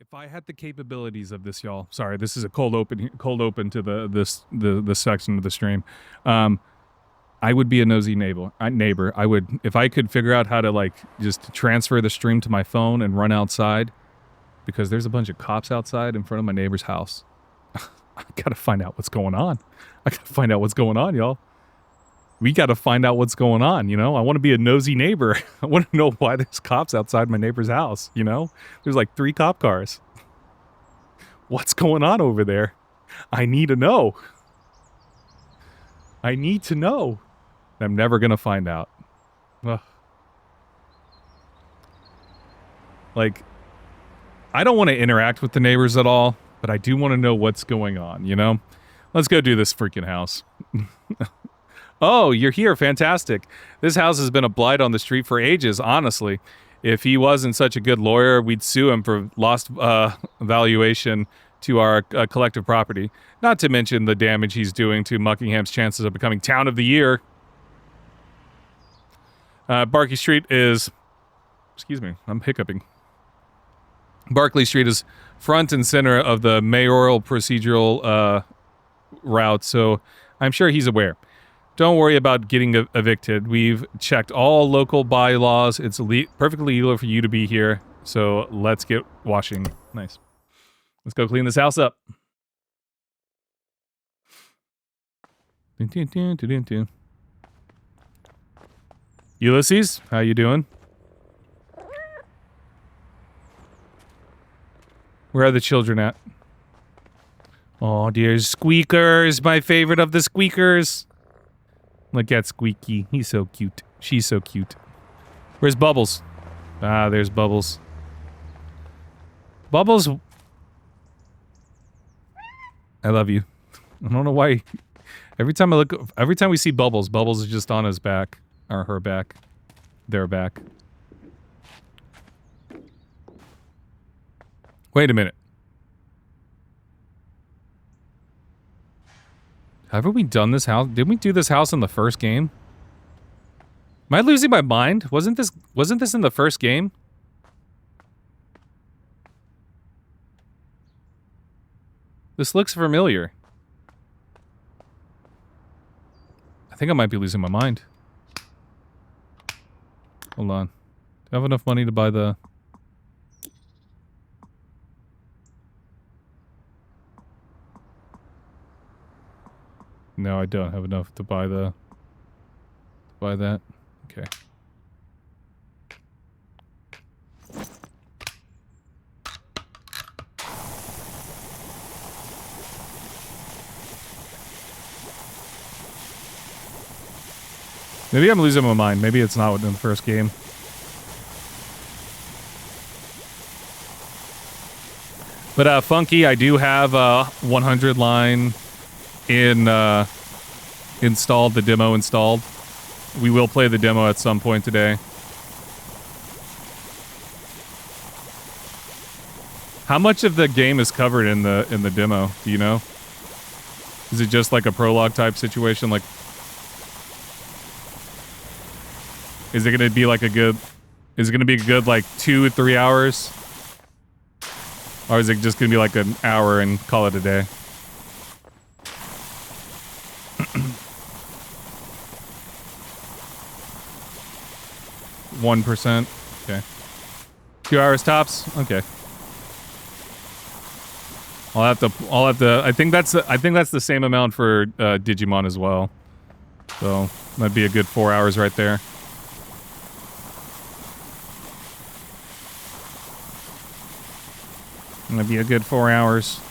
If I had the capabilities of this, y'all. Sorry, this is a cold open to the section of the stream. I would be a nosy neighbor. I would, if I could figure out how to like just transfer the stream to my phone and run outside, because there's a bunch of cops outside in front of my neighbor's house. I gotta find out what's going on. I gotta find out what's going on, y'all. We gotta find out what's going on, you know? I want to be a nosy neighbor. I want to know why there's cops outside my neighbor's house, you know? There's like 3 cop cars. What's going on over there? I need to know. I need to know. I'm never gonna find out. Ugh. Like, I don't want to interact with the neighbors at all, but I do want to know what's going on, you know? Let's go do this freaking house. Oh, you're here. Fantastic. This house has been a blight on the street for ages, honestly. If he wasn't such a good lawyer, we'd sue him for lost valuation to our collective property. Not to mention the damage he's doing to Muckingham's chances of becoming Town of the Year. Barkley Street is... Excuse me, I'm hiccuping. Barkley Street is front and center of the mayoral procedural route, so I'm sure he's aware. Don't worry about getting evicted. We've checked all local bylaws. It's perfectly legal for you to be here. So let's get washing. Nice. Let's go clean this house up. Ulysses, how you doing? Where are the children at? Oh, dear Squeakers, my favorite of the Squeakers. Look at Squeaky. He's so cute. She's so cute. Where's Bubbles? Ah, there's Bubbles. Bubbles. I love you. I don't know why. Every time we see Bubbles, Bubbles is just on his back. Or her back. Their back. Wait a minute. Haven't we done this house? Didn't we do this house in the first game? Am I losing my mind? Wasn't this in the first game? This looks familiar. I think I might be losing my mind. Hold on. Do I have enough money to buy the... No, I don't have enough to buy the... buy that. Okay. Maybe I'm losing my mind. Maybe it's not within the first game. But Funky, I do have a 100 line installed, the demo installed. We will play the demo at some point today. How much of the game is covered in the demo? Do you know? Is it just like a prologue type situation? Like, is it gonna be like a good? Is it gonna be a good like 2-3 hours? Or is it just gonna be like an hour and call it a day? 1%. Okay. 2 hours tops. Okay. I'll have to. I think that's the same amount for Digimon as well. So that'd be a good 4 hours right there. That'd be a good 4 hours.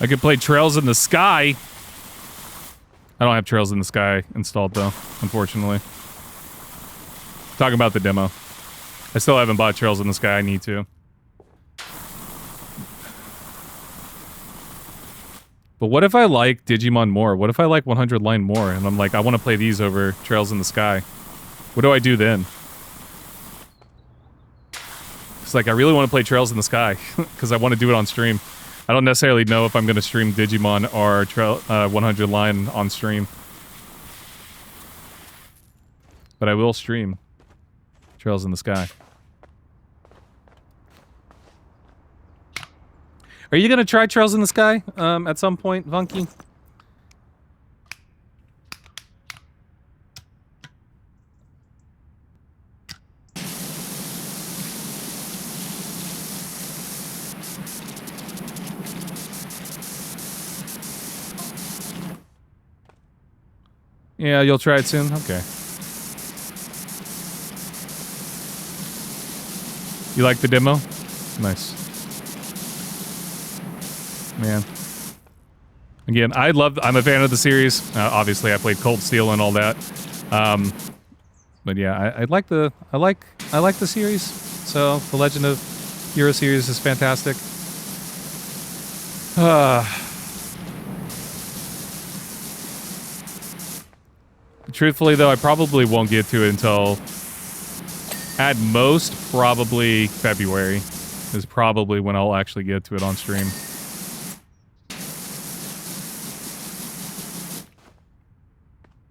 I could play Trails in the Sky. I don't have Trails in the Sky installed though, unfortunately. Talking about the demo. I still haven't bought Trails in the Sky. I need to. But what if I like Digimon more? What if I like 100 Line more? And I'm like, I want to play these over Trails in the Sky. What do I do then? It's like, I really want to play Trails in the Sky. Because I want to do it on stream. I don't necessarily know if I'm going to stream Digimon or 100 Line on stream. But I will stream Trails in the Sky. Are you going to try Trails in the Sky at some point, Funky? Yeah, you'll try it soon? Okay. You like the demo? Nice. Man. Again, I'm a fan of the series. Obviously, I played Cold Steel and all that. But yeah, I like the series. So the Legend of Hero series is fantastic. Truthfully, though, I probably won't get to it until, at most, probably February is probably when I'll actually get to it on stream.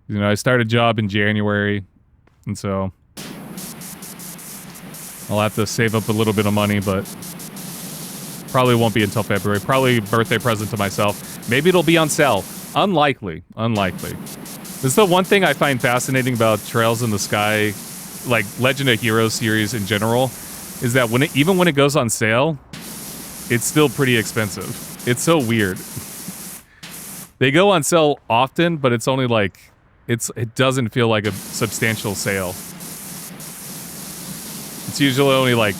You know, I started a job in January, and so I'll have to save up a little bit of money, but probably won't be until February. Probably birthday present to myself. Maybe it'll be on sale. Unlikely. Unlikely. This is the one thing I find fascinating about Trails in the Sky, like Legend of Heroes series in general, is that even when it goes on sale, it's still pretty expensive. It's so weird. They go on sale often, but it's only like, it doesn't feel like a substantial sale. It's usually only like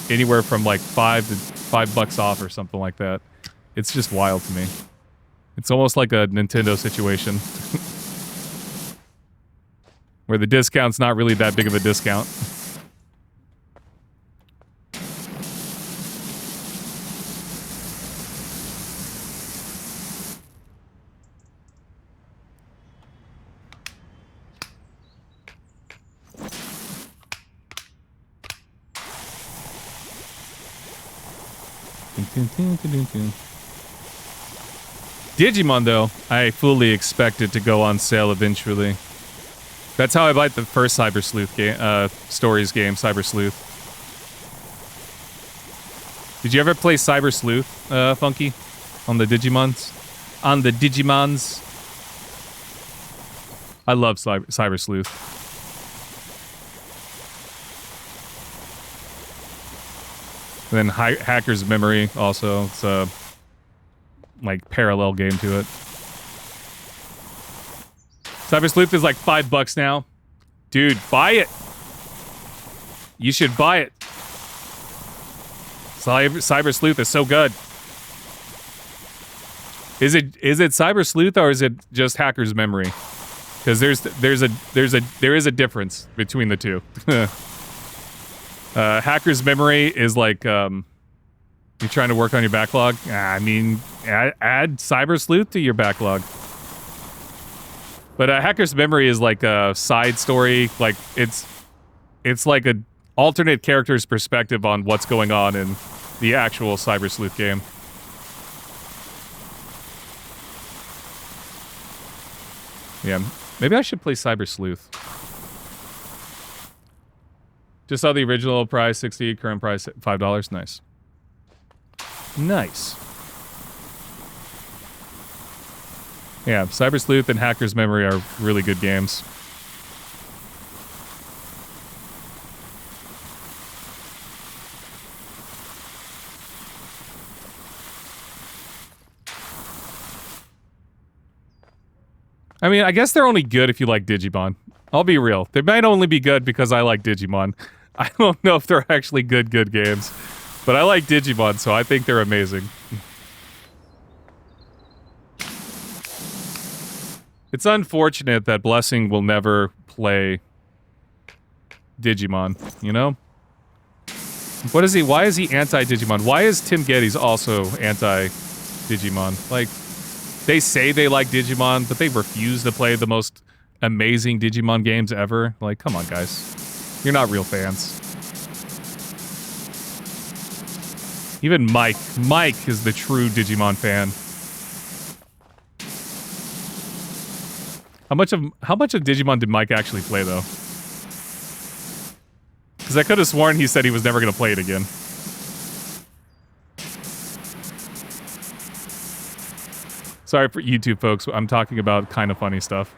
anywhere from like $5 off or something like that. It's just wild to me. It's almost like a Nintendo situation. Where the discount's not really that big of a discount. Digimon, though, I fully expect it to go on sale eventually. That's how I bought the first Cyber Sleuth game, Stories game, Cyber Sleuth. Did you ever play Cyber Sleuth, Funky? On the Digimons? On the Digimons? I love Cyber Sleuth. And then Hacker's Memory, also. It's a, like, parallel game to it. Cyber Sleuth is like $5 now. Dude, buy it. You should buy it. Cyber Sleuth is so good. Is it Cyber Sleuth or is it just Hacker's Memory? Because there is a difference between the two. Hacker's Memory is like you're trying to work on your backlog. I mean, add Cyber Sleuth to your backlog. But Hacker's Memory is like a side story. Like it's like an alternate character's perspective on what's going on in the actual Cyber Sleuth game. Yeah, maybe I should play Cyber Sleuth. Just saw the original price, $60, current price, $5. Nice. Nice. Yeah, Cyber Sleuth and Hacker's Memory are really good games. I mean, I guess they're only good if you like Digimon. I'll be real. They might only be good because I like Digimon. I don't know if they're actually good games. But I like Digimon, so I think they're amazing. It's unfortunate that Blessing will never play Digimon, you know? What is he? Why is he anti-Digimon? Why is Tim Geddes also anti-Digimon? Like, they say they like Digimon, but they refuse to play the most amazing Digimon games ever. Like, come on, guys. You're not real fans. Even Mike. Mike is the true Digimon fan. How much of Digimon did Mike actually play, though? Because I could have sworn he said he was never going to play it again. Sorry for YouTube folks, I'm talking about kind of funny stuff.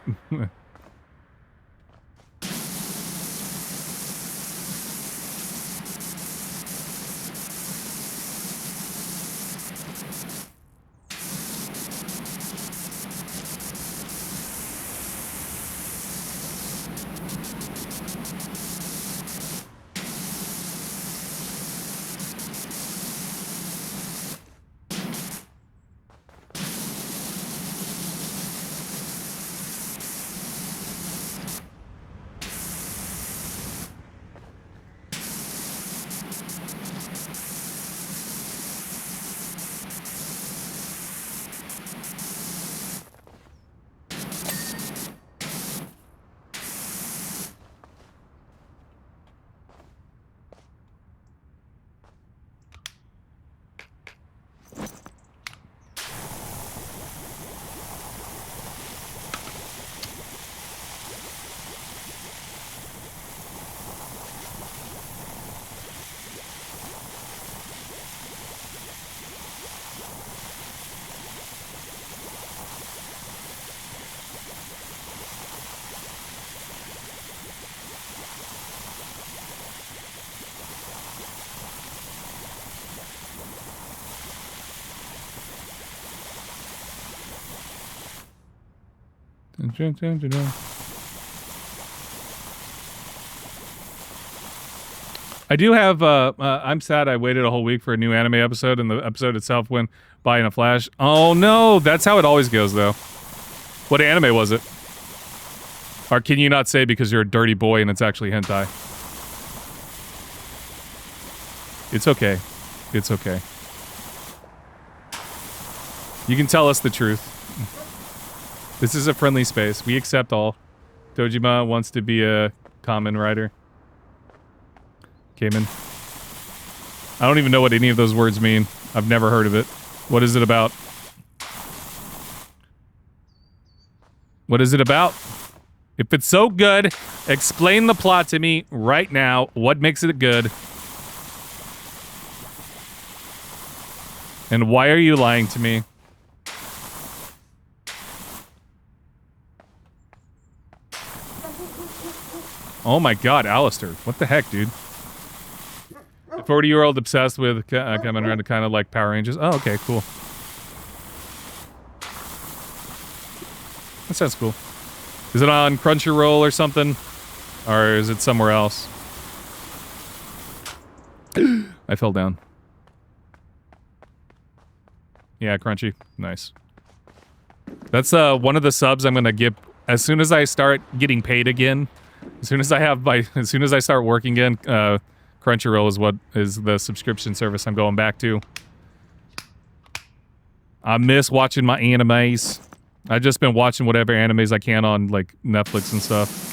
I do have, I'm sad I waited a whole week for a new anime episode, and the episode itself went by in a flash. Oh no, that's how it always goes, though. What anime was it? Or can you not say because you're a dirty boy and it's actually hentai? It's okay. It's okay. You can tell us the truth. This is a friendly space. We accept all. Dojima wants to be a common writer. Cayman. I don't even know what any of those words mean. I've never heard of it. What is it about? What is it about? If it's so good, explain the plot to me right now. What makes it good? And why are you lying to me? Oh my god, Alistair. What the heck, dude? 40-year-old obsessed with coming around to kind of like Power Rangers. Oh, okay, cool. That sounds cool. Is it on Crunchyroll or something? Or is it somewhere else? I fell down. Yeah, Crunchy. Nice. That's one of the subs I'm gonna give as soon as I start getting paid again. As soon as I start working again, Crunchyroll is the subscription service I'm going back to. I miss watching my animes. I've just been watching whatever animes I can on like Netflix and stuff.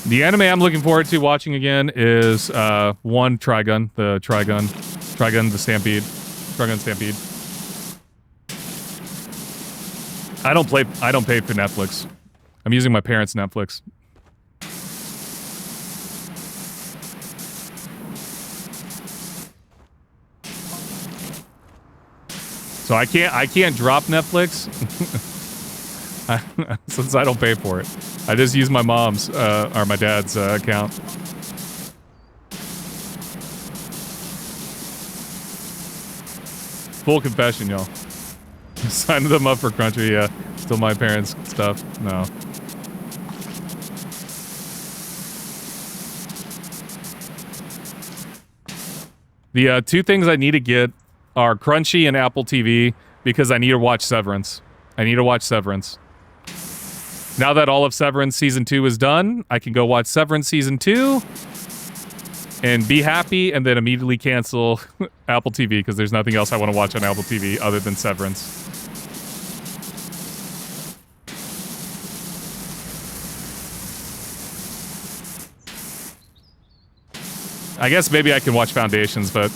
The anime I'm looking forward to watching again is one Trigun, the Stampede. Trigun Stampede. I don't pay for Netflix. I'm using my parents' Netflix. So I can't drop Netflix since I don't pay for it. I just use my mom's or my dad's account. Full confession, y'all. Signed them up for Crunchy, yeah. Still my parents' stuff. No. The two things I need to get are Crunchy and Apple TV because I need to watch Severance. Now that all of Severance Season 2 is done, I can go watch Severance Season 2 and be happy and then immediately cancel Apple TV because there's nothing else I want to watch on Apple TV other than Severance. I guess maybe I can watch Foundations, but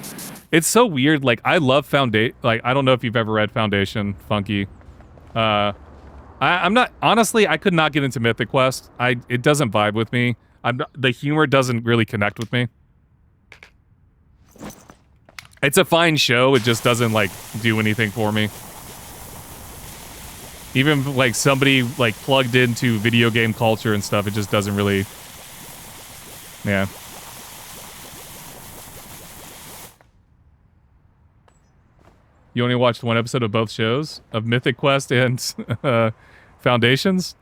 it's so weird. Like, I love Foundation. Like, I don't know if you've ever read Foundation, Funky. I'm not, honestly, I could not get into Mythic Quest. It doesn't vibe with me. The humor doesn't really connect with me. It's a fine show, it just doesn't, like, do anything for me. Even, like, somebody, like, plugged into video game culture and stuff, it just doesn't really... Yeah. You only watched one episode of both shows? Of Mythic Quest and Foundations?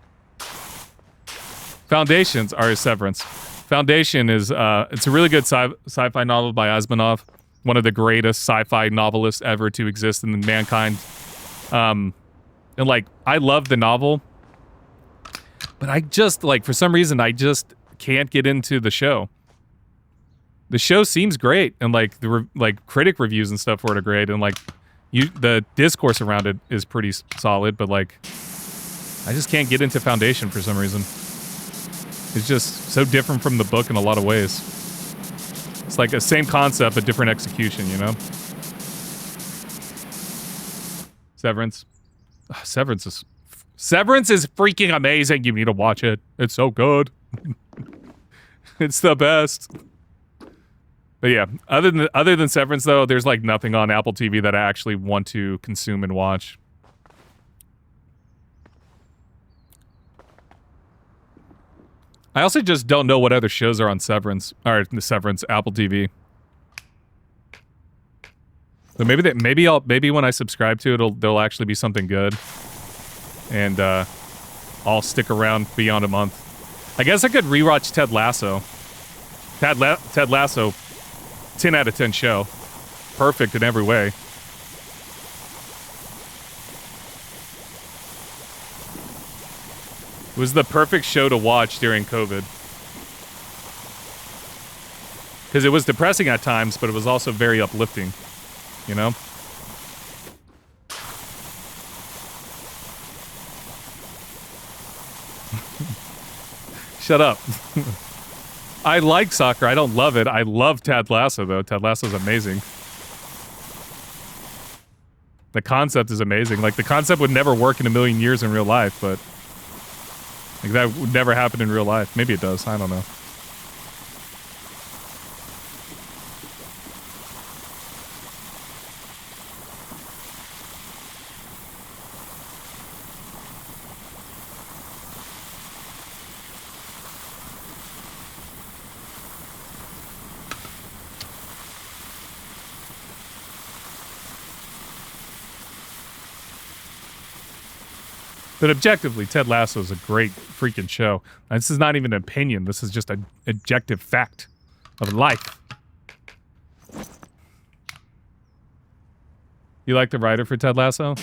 Foundations are Severance. Foundation is, it's a really good sci-fi novel by Asimov. One of the greatest sci-fi novelists ever to exist in mankind. And, like, I love the novel. But I just, like, for some reason, I just can't get into the show. The show seems great. And, like, critic reviews and stuff for it are great. And, like, the discourse around it is pretty solid. But, like, I just can't get into Foundation for some reason. It's just so different from the book in a lot of ways. It's like the same concept, but different execution, you know? Severance. Severance is freaking amazing. You need to watch it. It's so good. It's the best. But yeah, other than Severance though, there's like nothing on Apple TV that I actually want to consume and watch. I also just don't know what other shows are on Severance, or the Severance Apple TV. So maybe when I subscribe to it, there'll actually be something good, and I'll stick around beyond a month. I guess I could rewatch Ted Lasso. Ted Lasso, 10 out of 10 show, perfect in every way. It was the perfect show to watch during COVID. Because it was depressing at times, but it was also very uplifting. You know? Shut up. I like soccer. I don't love it. I love Ted Lasso, though. Ted Lasso's amazing. The concept is amazing. Like, the concept would never work in a million years in real life, but... like, that would never happen in real life. Maybe it does. I don't know. But objectively, Ted Lasso is a great freaking show. And this is not even an opinion. This is just an objective fact of life. You like the writer for Ted Lasso?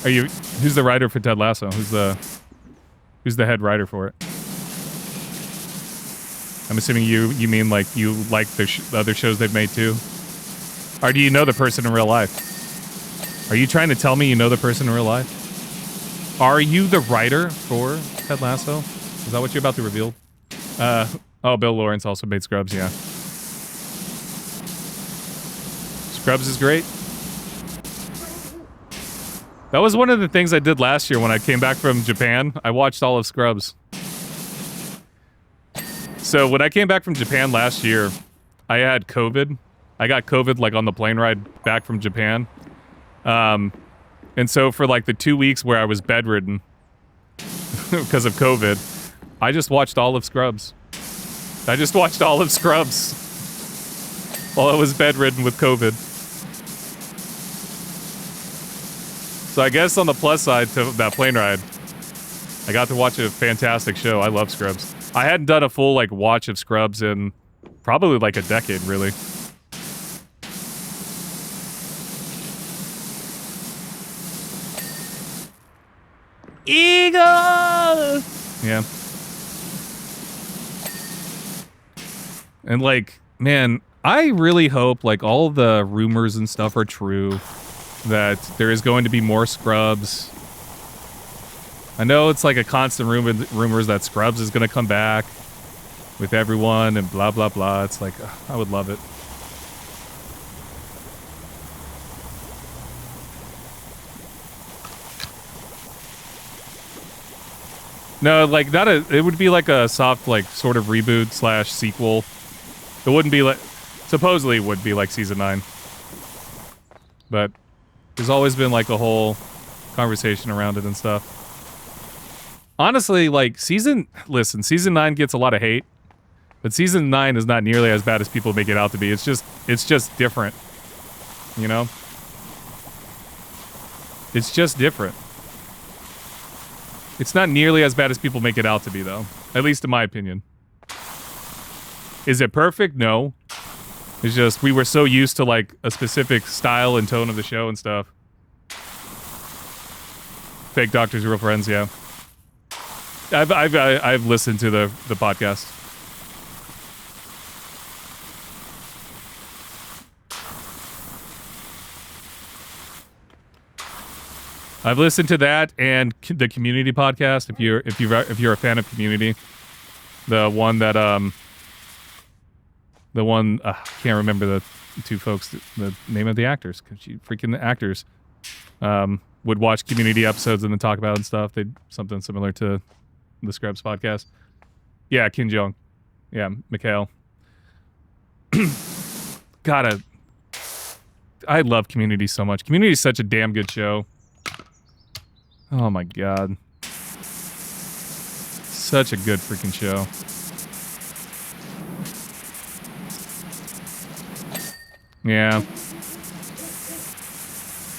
Who's the writer for Ted Lasso? Who's the head writer for it? I'm assuming you mean like you like the other shows they've made too? Or do you know the person in real life? Are you trying to tell me you know the person in real life? Are you the writer for Ted Lasso? Is that what you're about to reveal? Oh, Bill Lawrence also made Scrubs, yeah. Scrubs is great. That was one of the things I did last year when I came back from Japan. I watched all of Scrubs. So when I came back from Japan last year, I had COVID. I got COVID like on the plane ride back from Japan. And so for like the 2 weeks where I was bedridden because of COVID, I just watched all of Scrubs. I just watched all of Scrubs while I was bedridden with COVID. So I guess on the plus side to that plane ride, I got to watch a fantastic show. I love Scrubs. I hadn't done a full like watch of Scrubs in probably like a decade, really. Eagle! Yeah. And like, man, I really hope like all the rumors and stuff are true, that there is going to be more Scrubs. I know it's like a constant rumors that Scrubs is going to come back. with everyone and blah, blah, blah. It's like, I would love it. No, like it would be like a soft, like sort of reboot / sequel. It wouldn't be like, supposedly it would be like season 9. But there's always been like a whole conversation around it and stuff. Honestly, like season 9 gets a lot of hate, but season 9 is not nearly as bad as people make it out to be. It's just different, you know? It's just different. It's not nearly as bad as people make it out to be, though. At least in my opinion. Is it perfect? No. It's just, we were so used to, like, a specific style and tone of the show and stuff. Fake Doctors, Real Friends, yeah. I've listened to the podcast. I've listened to that and the Community podcast. If you're a fan of Community, the one that I can't remember the two folks, the name of the actors, because you freaking actors would watch Community episodes and then talk about it and stuff. They something similar to the Scrubs podcast. Yeah, Kim Jong. Yeah, Mikhail. I love Community so much. Community is such a damn good show. Oh my god. Such a good freaking show. Yeah.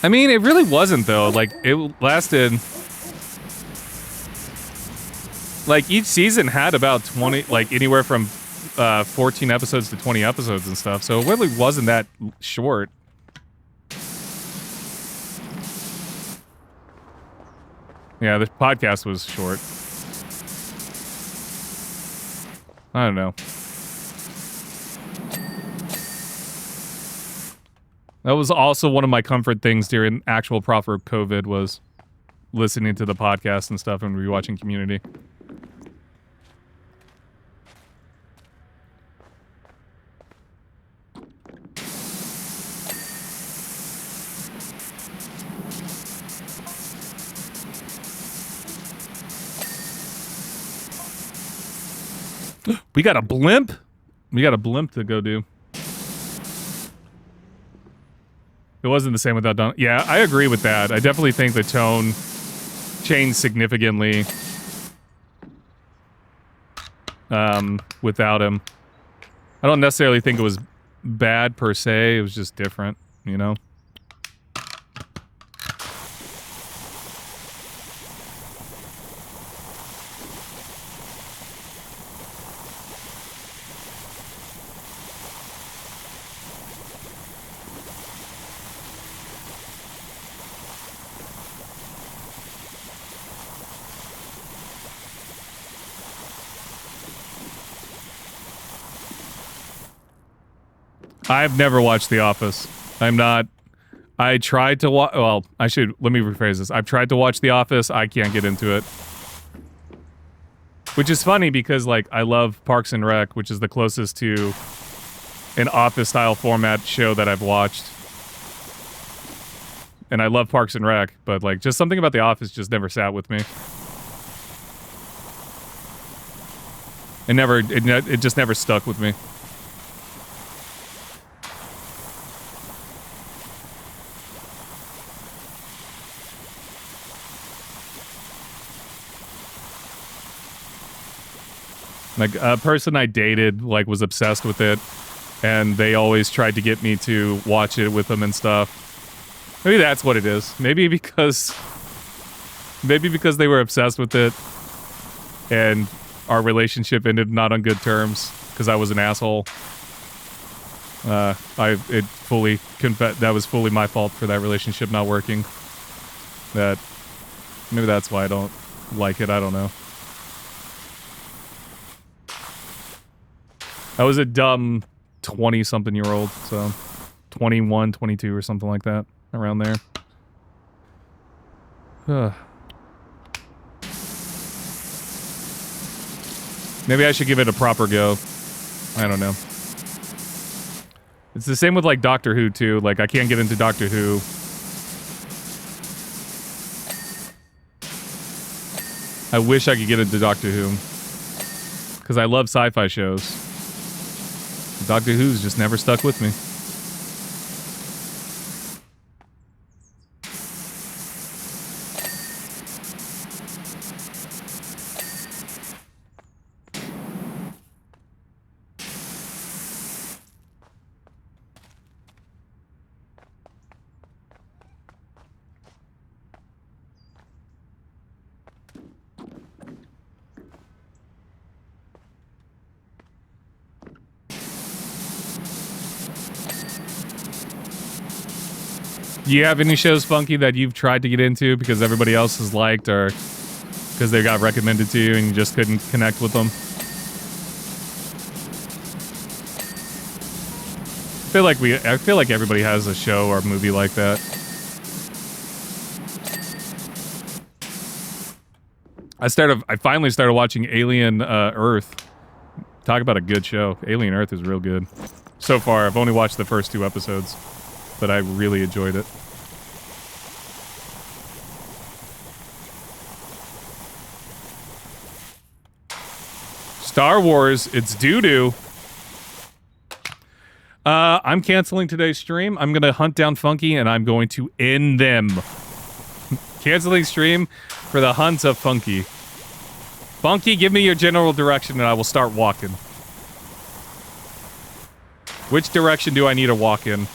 I mean, it really wasn't, though. Like, it lasted... Like, each season had about 20... Like, anywhere from 14 episodes to 20 episodes and stuff. So it really wasn't that short. Yeah, the podcast was short. I don't know. That was also one of my comfort things during actual proper COVID was listening to the podcast and stuff and rewatching Community. We got a blimp? We got a blimp to go do. It wasn't the same without Don. Yeah, I agree with that. I definitely think the tone changed significantly without him. I don't necessarily think it was bad per se. It was just different, you know? I've never watched The Office. I tried to watch... Well, let me rephrase this. I've tried to watch The Office. I can't get into it. Which is funny because, like, I love Parks and Rec, which is the closest to an Office-style format show that I've watched. And I love Parks and Rec, but, like, just something about The Office just never sat with me. It just never stuck with me. Like, a person I dated, like, was obsessed with it, and they always tried to get me to watch it with them and stuff. Maybe that's what it is. Maybe because they were obsessed with it, and our relationship ended not on good terms, because I was an asshole. That was fully my fault for that relationship not working. Maybe that's why I don't like it, I don't know. I was a dumb 20-something-year-old, so 21, 22 or something like that, around there. Maybe I should give it a proper go. I don't know. It's the same with, like, Doctor Who, too. Like, I can't get into Doctor Who. I wish I could get into Doctor Who. Because I love sci-fi shows. Doctor Who's just never stuck with me. Do you have any shows, Funky, that you've tried to get into because everybody else has liked or because they got recommended to you and you just couldn't connect with them? I feel like everybody has a show or movie like that. I finally started watching Alien Earth. Talk about a good show. Alien Earth is real good. So far, I've only watched the first 2 episodes, but I really enjoyed it. Star Wars, it's doo-doo. I'm canceling today's stream. I'm gonna hunt down Funky and I'm going to end them. Canceling stream for the hunt of Funky. Funky, give me your general direction and I will start walking. Which direction do I need to walk in?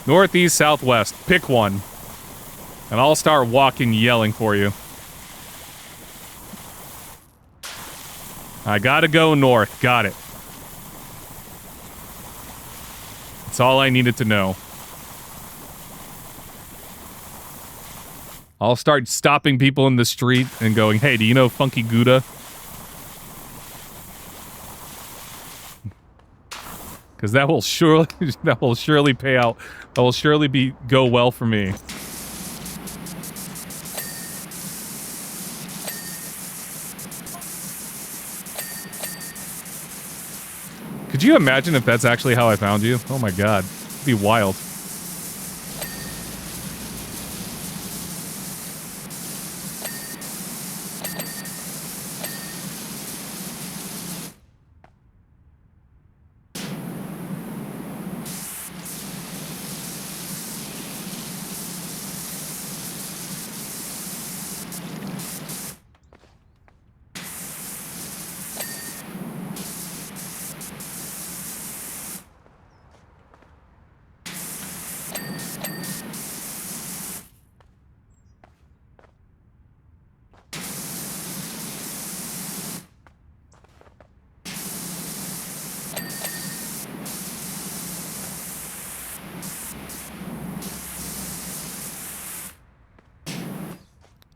Northeast, southwest. Pick one. And I'll start walking, yelling for you. I gotta go north. Got it. That's all I needed to know. I'll start stopping people in the street and going, hey, do you know Funky Gouda? Because that will surely pay out. That will surely go well for me. Could you imagine if that's actually how I found you? Oh my god. It'd be wild.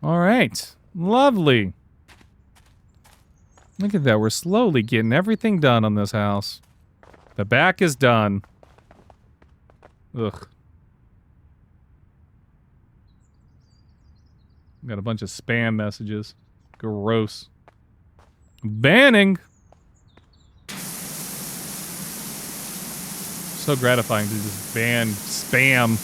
Alright. Lovely. Look at that. We're slowly getting everything done on this house. The back is done. Ugh. Got a bunch of spam messages. Gross. Banning! So gratifying to just ban spam.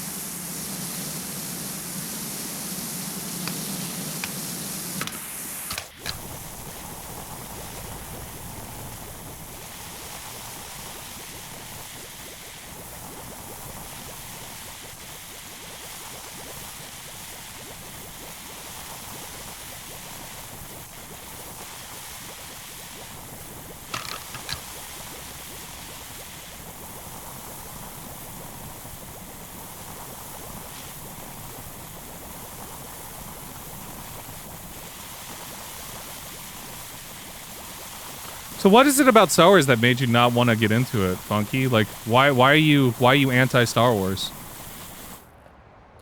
So what is it about Star Wars that made you not want to get into it, Funky? Like, why are you anti-Star Wars?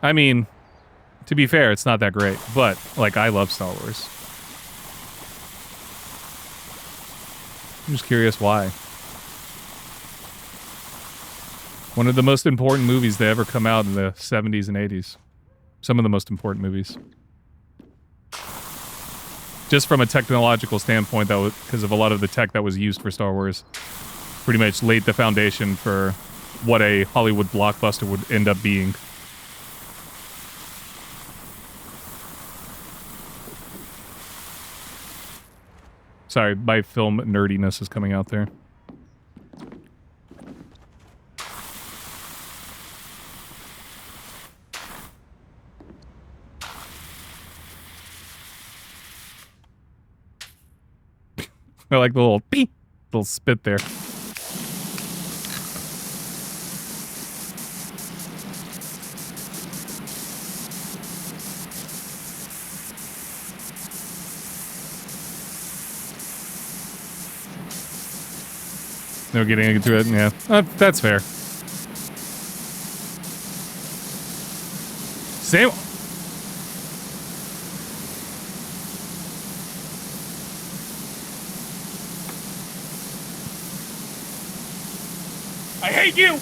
I mean, to be fair, it's not that great, but like I love Star Wars. I'm just curious why. One of the most important movies to ever come out in the 70s and 80s. Some of the most important movies. Just from a technological standpoint, that was because of a lot of the tech that was used for Star Wars. Pretty much laid the foundation for what a Hollywood blockbuster would end up being. Sorry, my film nerdiness is coming out there. I like the little beep, little spit there. No getting into it, yeah. That's fair. Same. I hate you!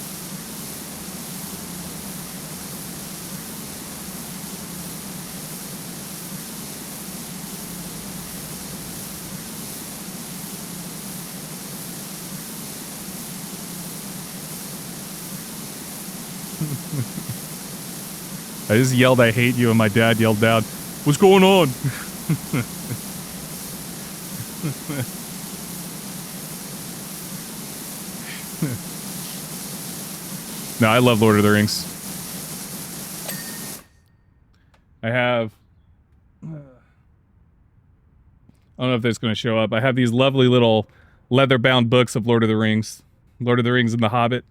I just yelled, I hate you, and my dad yelled down, what's going on? No, I love Lord of the Rings. I have... I don't know if that's going to show up. I have these lovely little leather-bound books of Lord of the Rings. Lord of the Rings and The Hobbit.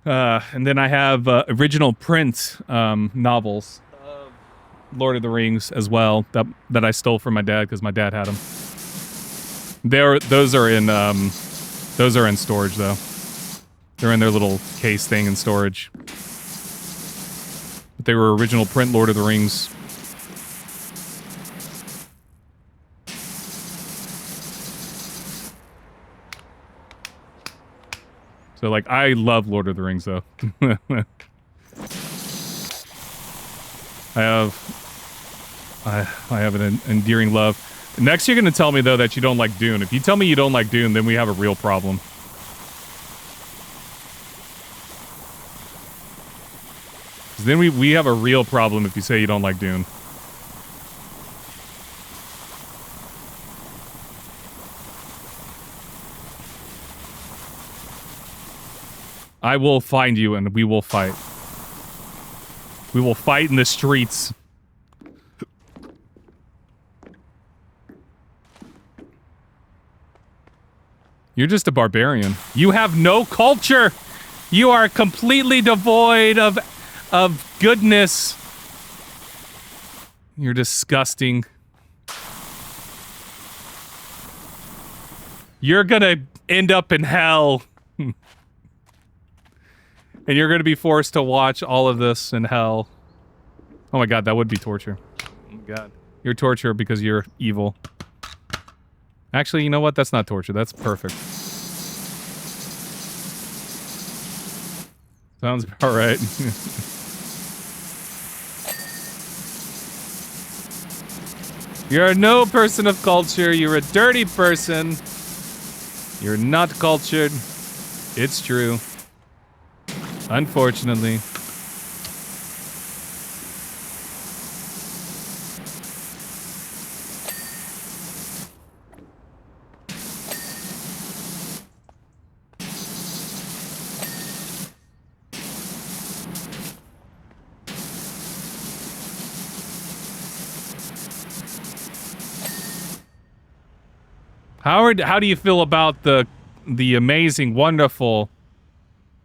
And then I have original print novels of Lord of the Rings as well that I stole from my dad because my dad had them. Those are in storage though. They're in their little case thing in storage. But they were original print Lord of the Rings. So, like, I love Lord of the Rings, though. I have an endearing love. Next, you're going to tell me, though, that you don't like Dune. If you tell me you don't like Dune, then we have a real problem. 'Cause then we have a real problem if you say you don't like Dune. I will find you and we will fight. We will fight in the streets. You're just a barbarian. You have no culture. You are completely devoid of goodness. You're disgusting. You're gonna end up in hell. And you're gonna be forced to watch all of this in hell. Oh my god, that would be torture. Oh my god. You're torture because you're evil. Actually, you know what? That's not torture. That's perfect. Sounds about right. You're no person of culture. You're a dirty person. You're not cultured. It's true. Unfortunately. Howard, how do you feel about the amazing, wonderful,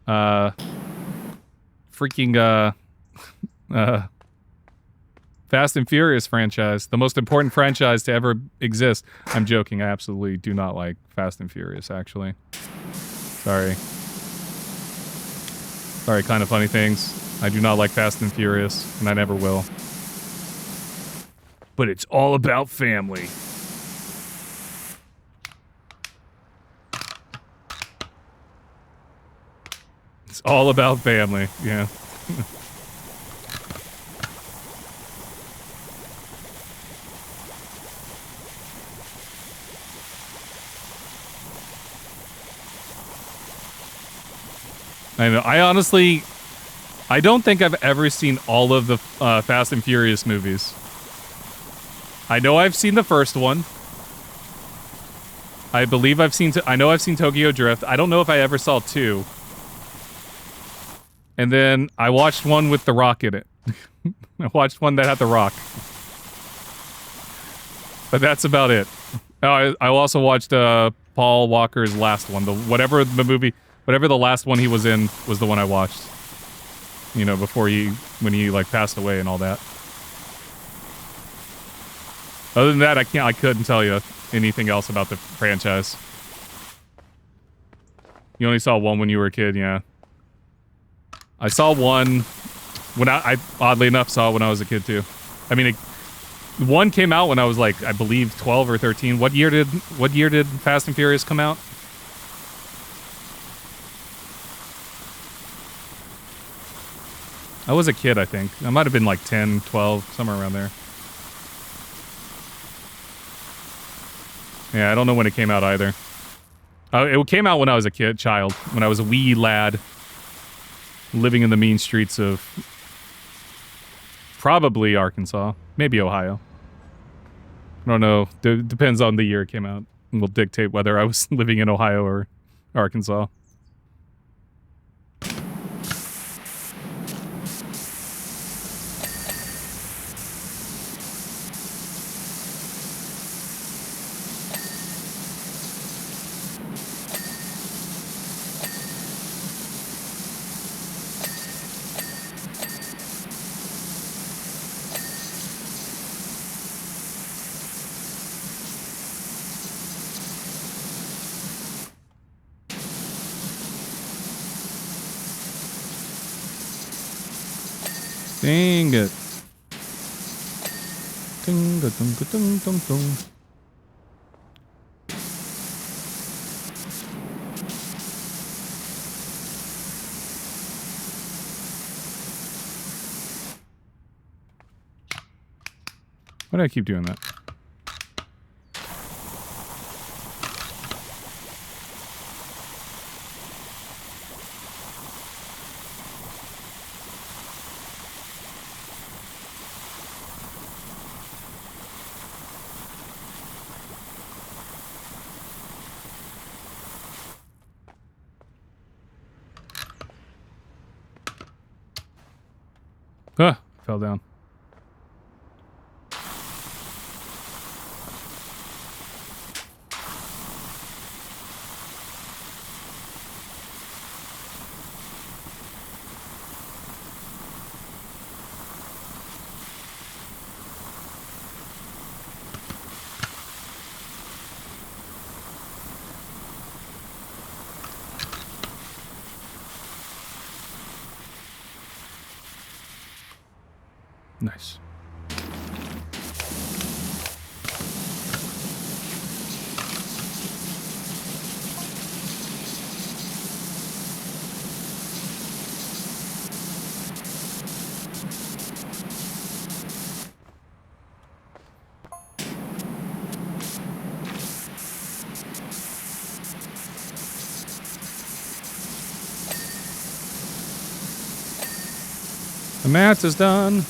freaking, Fast and Furious franchise, the most important franchise to ever exist? I'm joking. I absolutely do not like Fast and Furious, actually. Sorry. Sorry, Kind of Funny Things. I do not like Fast and Furious, and I never will. But it's all about family. It's all about family. Yeah. I know. I don't think I've ever seen all of the Fast and Furious movies. I know I've seen the first one. I believe I know I've seen Tokyo Drift. I don't know if I ever saw 2. And then I watched one with The Rock in it. I watched one that had The Rock. But that's about it. Oh, I also watched Paul Walker's last one. Whatever the last one he was in was the one I watched. You know, when he like passed away and all that. Other than that, I couldn't tell you anything else about the franchise. You only saw one when you were a kid, yeah. I saw one when I oddly enough saw it when I was a kid too. I mean, one came out when I was like, I believe 12 or 13. What year did Fast and Furious come out? I was a kid, I think. I might have been like 10, 12, somewhere around there. Yeah, I don't know when it came out either. It came out when I was a child, when I was a wee lad, living in the mean streets of probably Arkansas, maybe Ohio. I don't know. Depends on the year it came out. And will dictate whether I was living in Ohio or Arkansas. Dang it. Ding da dum da dum dum dum. Why do I keep doing that? Ah, fell down. Nice. The match is done.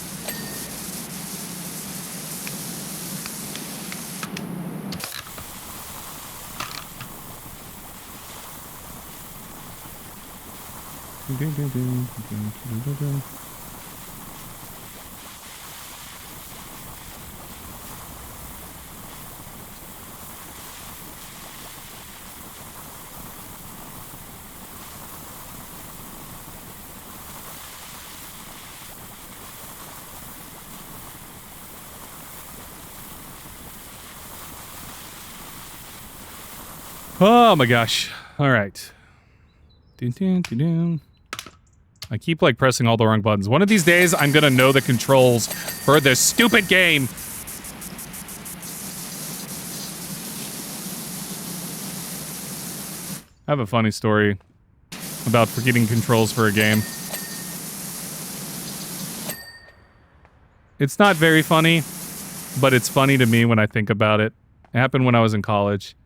Oh my gosh. All right. I keep like pressing all the wrong buttons. One of these days, I'm gonna know the controls for this stupid game. I have a funny story about forgetting controls for a game. It's not very funny, but it's funny to me when I think about it. It happened when I was in college.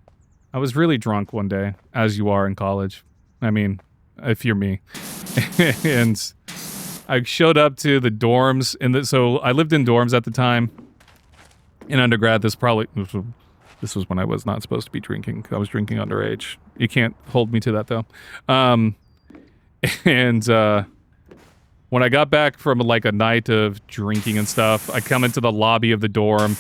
I was really drunk one day, as you are in college. I mean, if you're me. And I showed up to the dorms, so I lived in dorms at the time. In undergrad, this was when I was not supposed to be drinking. I was drinking underage. You can't hold me to that, though. When I got back from like a night of drinking and stuff, I come into the lobby of the dorm,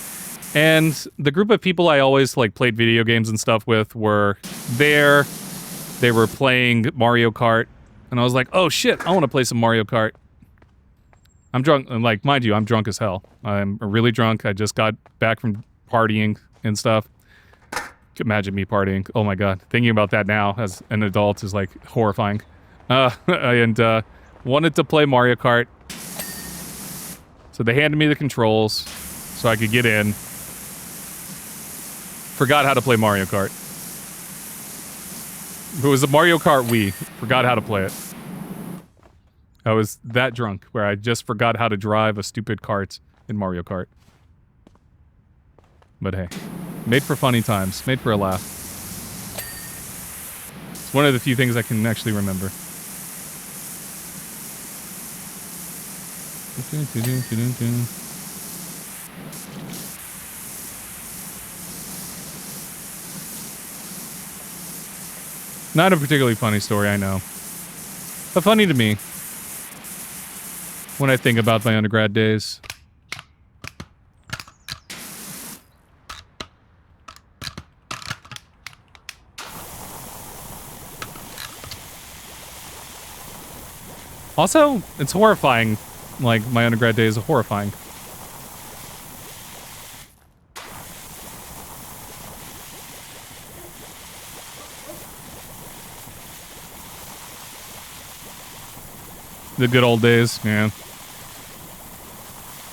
and the group of people I always like played video games and stuff with were there. They were playing Mario Kart, and I was like, "Oh shit, I want to play some Mario Kart." I'm drunk, and like, mind you, I'm drunk as hell. I'm really drunk. I just got back from partying and stuff. Imagine me partying. Oh my god, thinking about that now as an adult is like horrifying. And wanted to play Mario Kart. So they handed me the controls so I could get in. Forgot how to play Mario Kart. It was a Mario Kart Wii. Forgot how to play it. I was that drunk where I just forgot how to drive a stupid cart in Mario Kart. But hey, made for funny times. Made for a laugh. It's one of the few things I can actually remember. Not a particularly funny story, I know. But funny to me when I think about my undergrad days. Also, it's horrifying. Like, my undergrad days are horrifying. The good old days, yeah.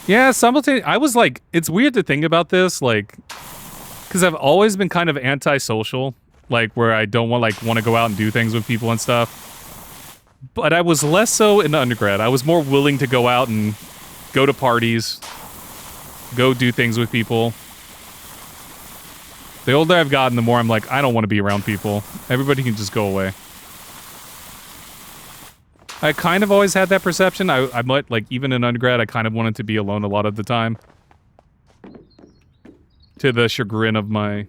Yeah, simultaneously, I was like, it's weird to think about this, like, because I've always been kind of antisocial, like, where I don't want to go out and do things with people and stuff. But I was less so in undergrad. I was more willing to go out and go to parties, go do things with people. The older I've gotten, the more I'm like, I don't want to be around people. Everybody can just go away. I kind of always had that perception. I might, like, even in undergrad, I kind of wanted to be alone a lot of the time. To the chagrin of my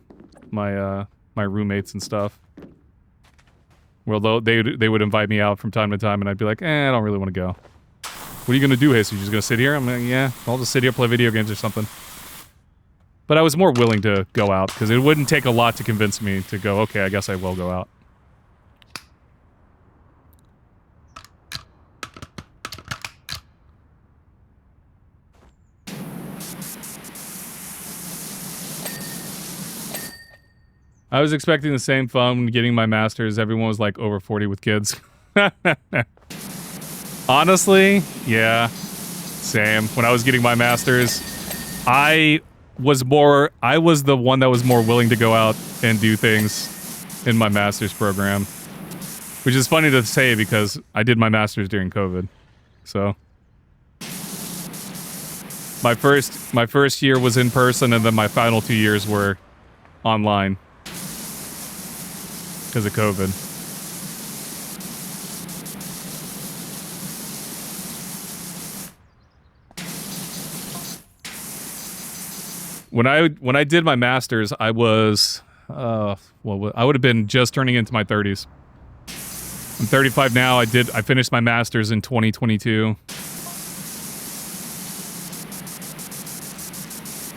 roommates and stuff. Well, they would invite me out from time to time, and I'd be like, I don't really want to go. What are you going to do, Jesus? You just going to sit here? I'm like, yeah, I'll just sit here, play video games or something. But I was more willing to go out, because it wouldn't take a lot to convince me to go, okay, I guess I will go out. I was expecting the same fun getting my master's. Everyone was like over 40 with kids. Honestly, yeah, same. When I was getting my master's, I was the one that was more willing to go out and do things in my master's program. Which is funny to say because I did my master's during COVID. So my first year was in person, and then my final 2 years were online. Because of COVID. When I did my master's, I was I would have been just turning into my 30s. I'm 35 now. I finished my master's in 2022.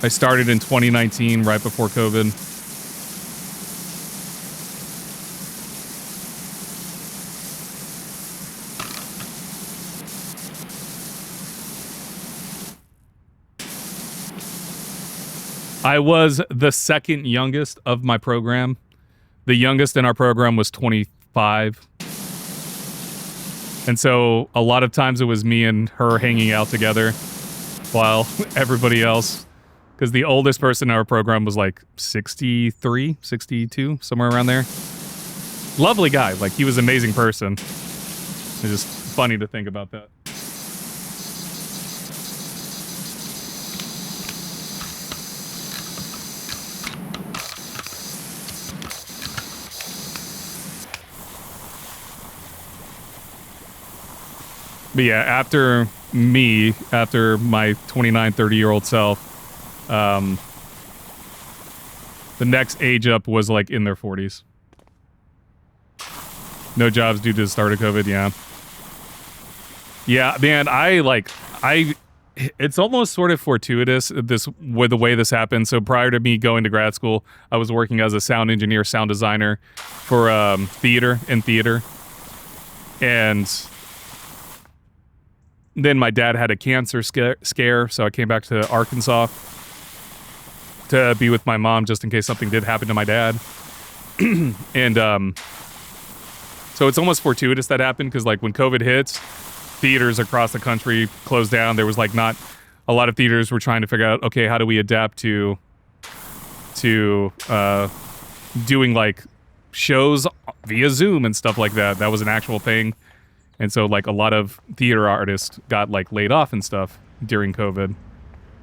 I started in 2019, right before COVID. I was the second youngest of my program. The youngest in our program was 25. And so a lot of times it was me and her hanging out together while everybody else, because the oldest person in our program was like 63, 62, somewhere around there. Lovely guy. Like, he was an amazing person. It's just funny to think about that. But yeah, after my 29, 30-year-old self, the next age up was like in their 40s. No jobs due to the start of COVID, yeah. Yeah, man, it's almost sort of fortuitous with the way this happened. So prior to me going to grad school, I was working as a sound engineer, sound designer for theater. And then my dad had a cancer scare, so I came back to Arkansas to be with my mom just in case something did happen to my dad. And so it's almost fortuitous that happened, because like when COVID hits, theaters across the country closed down. There was like not a lot of theaters were trying to figure out, okay, how do we adapt to doing like shows via Zoom and stuff like that. That was an actual thing. And so like a lot of theater artists got like laid off and stuff during COVID,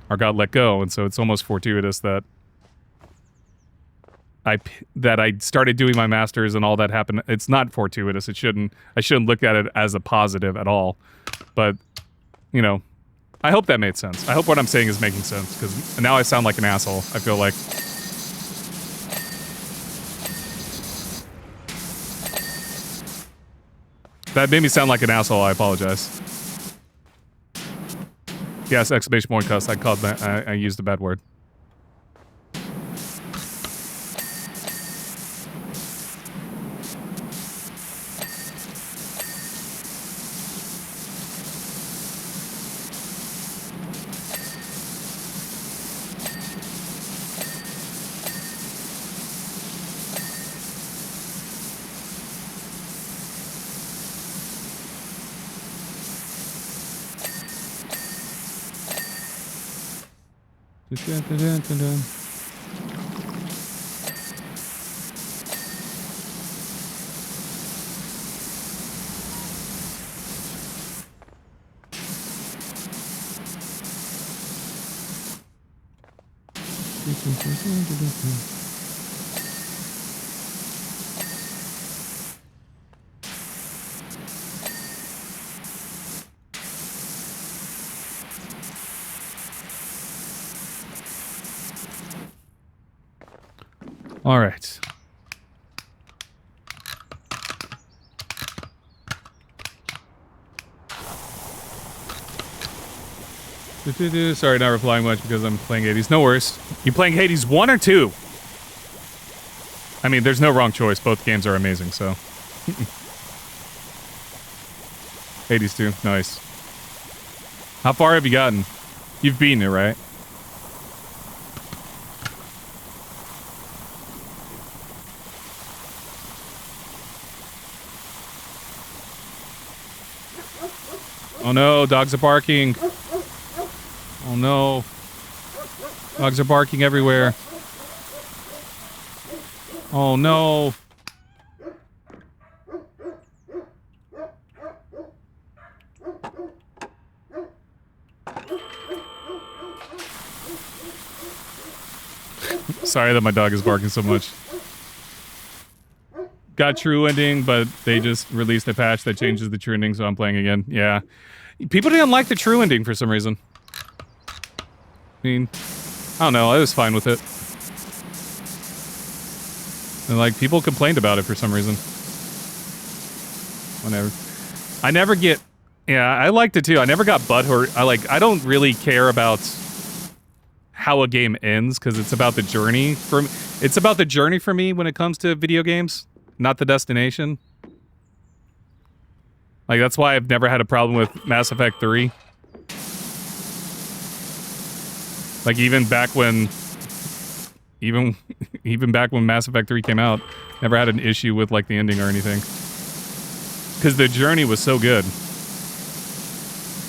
or got let go. And so it's almost fortuitous that I started doing my master's and all that happened. It's not fortuitous. I shouldn't look at it as a positive at all. But, you know, I hope that made sense. I hope what I'm saying is making sense, because now I sound like an asshole, I feel like. That made me sound like an asshole. I apologize. Yes, exclamation point cuss. I used a bad word. All right. Sorry, not replying much because I'm playing Hades. No worries. You playing Hades 1 or 2? I mean, there's no wrong choice. Both games are amazing, so. Hades 2. Nice. How far have you gotten? You've beaten it, right? Oh no, dogs are barking. Oh no. Dogs are barking everywhere. Oh no. Sorry that my dog is barking so much. Got true ending, but they just released a patch that changes the true ending, so I'm playing again. Yeah. People didn't like the true ending for some reason. I mean, I don't know, I was fine with it. And like, people complained about it for some reason. Whatever. I never get... Yeah, I liked it too. I never got butthurt. I don't really care about how a game ends, because it's about the journey for me. It's about the journey for me when it comes to video games, not the destination. Like, that's why I've never had a problem with Mass Effect 3. Like, even back when Mass Effect 3 came out, never had an issue with, like, the ending or anything. Because the journey was so good.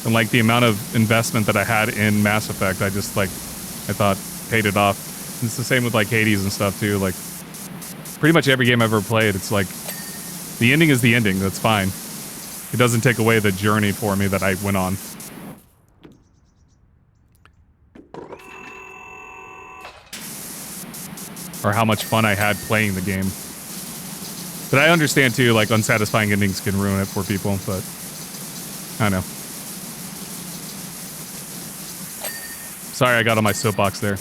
And, like, the amount of investment that I had in Mass Effect, I just, like, I thought paid it off. And it's the same with, like, Hades and stuff, too. Like, pretty much every game I've ever played, it's like, The ending is the ending. That's fine. It doesn't take away the journey for me that I went on. Or how much fun I had playing the game. But I understand too, like, unsatisfying endings can ruin it for people, but I don't know. Sorry I got on my soapbox there.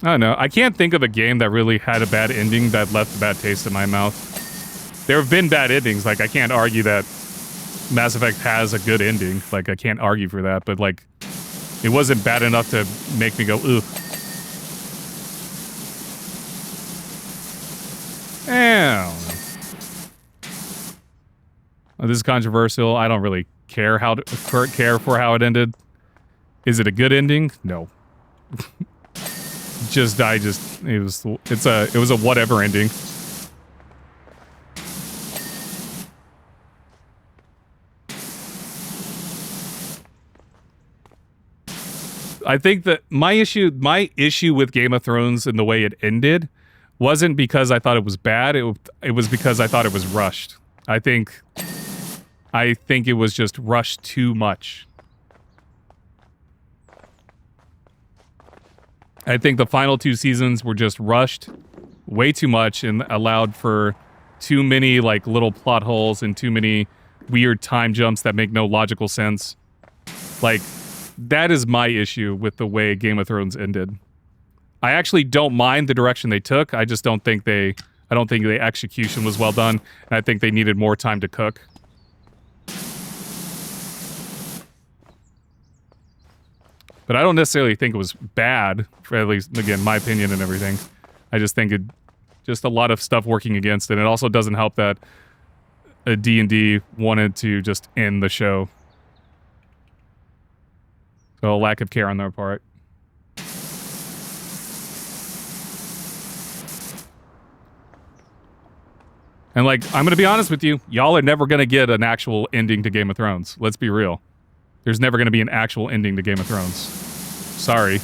I don't know. I can't think of a game that really had a bad ending that left a bad taste in my mouth. There have been bad endings. Like, I can't argue that Mass Effect has a good ending. Like, I can't argue for that. But, like, it wasn't bad enough to make me go, ugh. I don't know. This is controversial. I don't really care for how it ended. Is it a good ending? No. It was a whatever ending. I think that my issue with Game of Thrones and the way it ended wasn't because I thought it was bad. It was because I thought it was rushed. I think it was just rushed too much. I think the final 2 seasons were just rushed way too much and allowed for too many, like, little plot holes and too many weird time jumps that make no logical sense. Like, that is my issue with the way Game of Thrones ended. I actually don't mind the direction they took. I just don't think the execution was well done, and I think they needed more time to cook. But I don't necessarily think it was bad, for at least, again, my opinion and everything. I just think it, just a lot of stuff working against it. And it also doesn't help that a D&D wanted to just end the show. So a lack of care on their part. And, like, I'm gonna be honest with you, y'all are never gonna get an actual ending to Game of Thrones. Let's be real. There's never gonna be an actual ending to Game of Thrones. Sorry.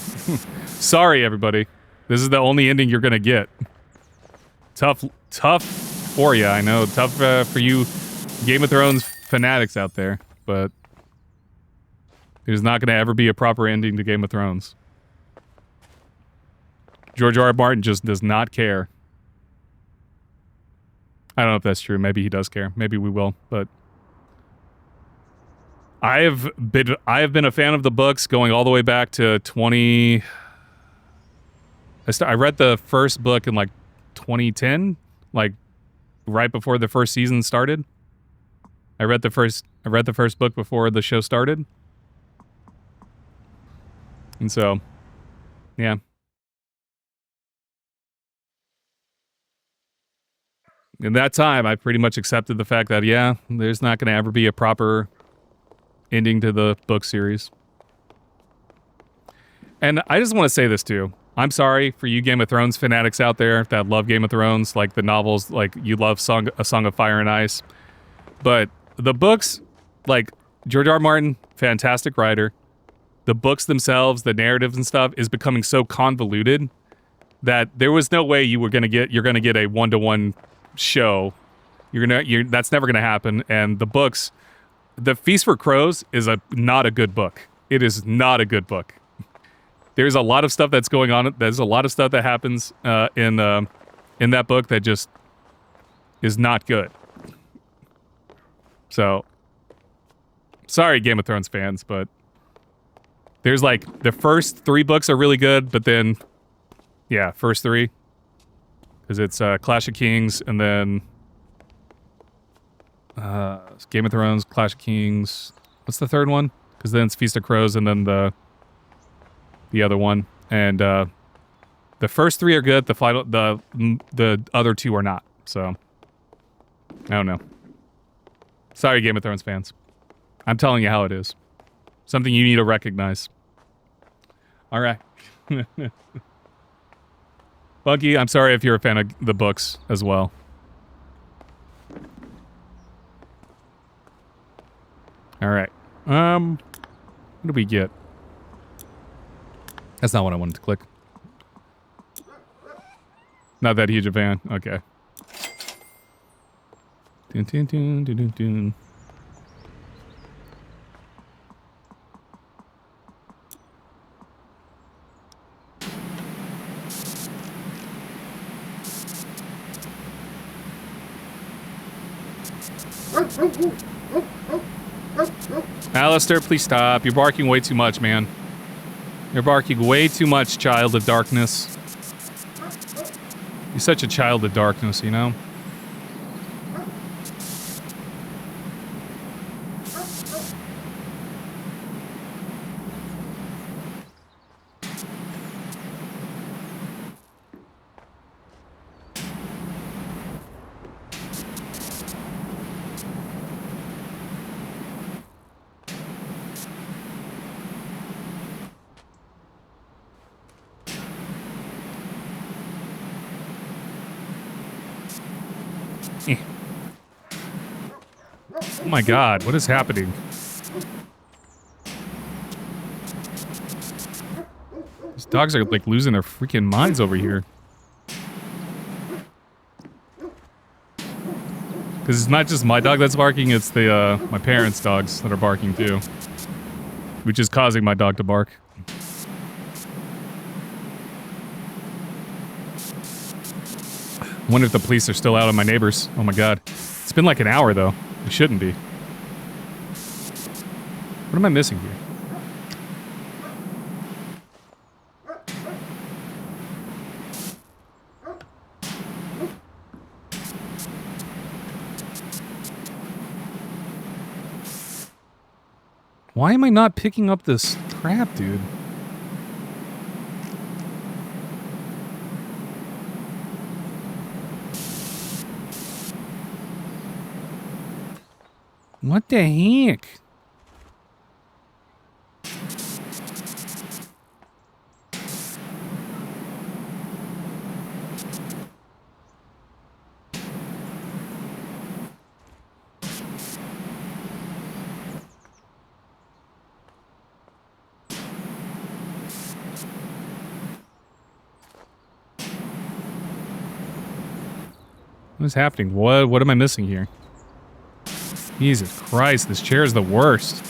Sorry, everybody. This is the only ending you're gonna get. Tough for you, I know. Tough for you Game of Thrones fanatics out there, but there's not gonna ever be a proper ending to Game of Thrones. George R. R. Martin just does not care. I don't know if that's true. Maybe he does care. Maybe we will, but I have been a fan of the books going all the way back to 20. I read the first book in like 2010, like right before the first season started. I read the first book before the show started. And so, yeah. In that time, I pretty much accepted the fact that, yeah, there's not going to ever be a proper ending to the book series. And I just want to say this too. I'm sorry for you Game of Thrones fanatics out there that love Game of Thrones, like the novels, like you love A Song of Fire and Ice. But the books, like George R. R. Martin, fantastic writer. The books themselves, the narratives and stuff is becoming so convoluted that there was no way you're going to get a one-to-one show. That's never going to happen. And the books, The Feast for Crows is not a good book. It is not a good book. There's a lot of stuff that's going on. There's a lot of stuff that happens in that book that just is not good. So, sorry, Game of Thrones fans, but there's like the first 3 books are really good, but then, yeah, first 3, because it's Clash of Kings and then Game of Thrones, Clash of Kings. What's the third one? Because then it's Feast of Crows and then the other one. And the first 3 are good. The other 2 are not. So I don't know. Sorry, Game of Thrones fans. I'm telling you how it is. Something you need to recognize. All right. Bunky, I'm sorry if you're a fan of the books as well. All right. What do we get? That's not what I wanted to click. Not that huge a fan. Okay. Dun, dun, dun, dun, dun, dun. Alistair, please stop. You're barking way too much, man. You're barking way too much, child of darkness. You're such a child of darkness, you know? Oh my god, what is happening? These dogs are like losing their freaking minds over here. Because it's not just my dog that's barking, it's the my parents' dogs that are barking too. Which is causing my dog to bark. I wonder if the police are still out on my neighbors. Oh my god. It's been like an hour though. It shouldn't be. What am I missing here? Why am I not picking up this crap, dude? What the heck? What is happening? What am I missing here? Jesus Christ, this chair is the worst.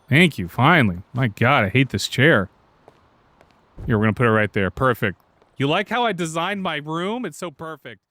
Thank you, finally. My god, I hate this chair. Here, we're gonna put it right there. Perfect. You like how I designed my room? It's so perfect.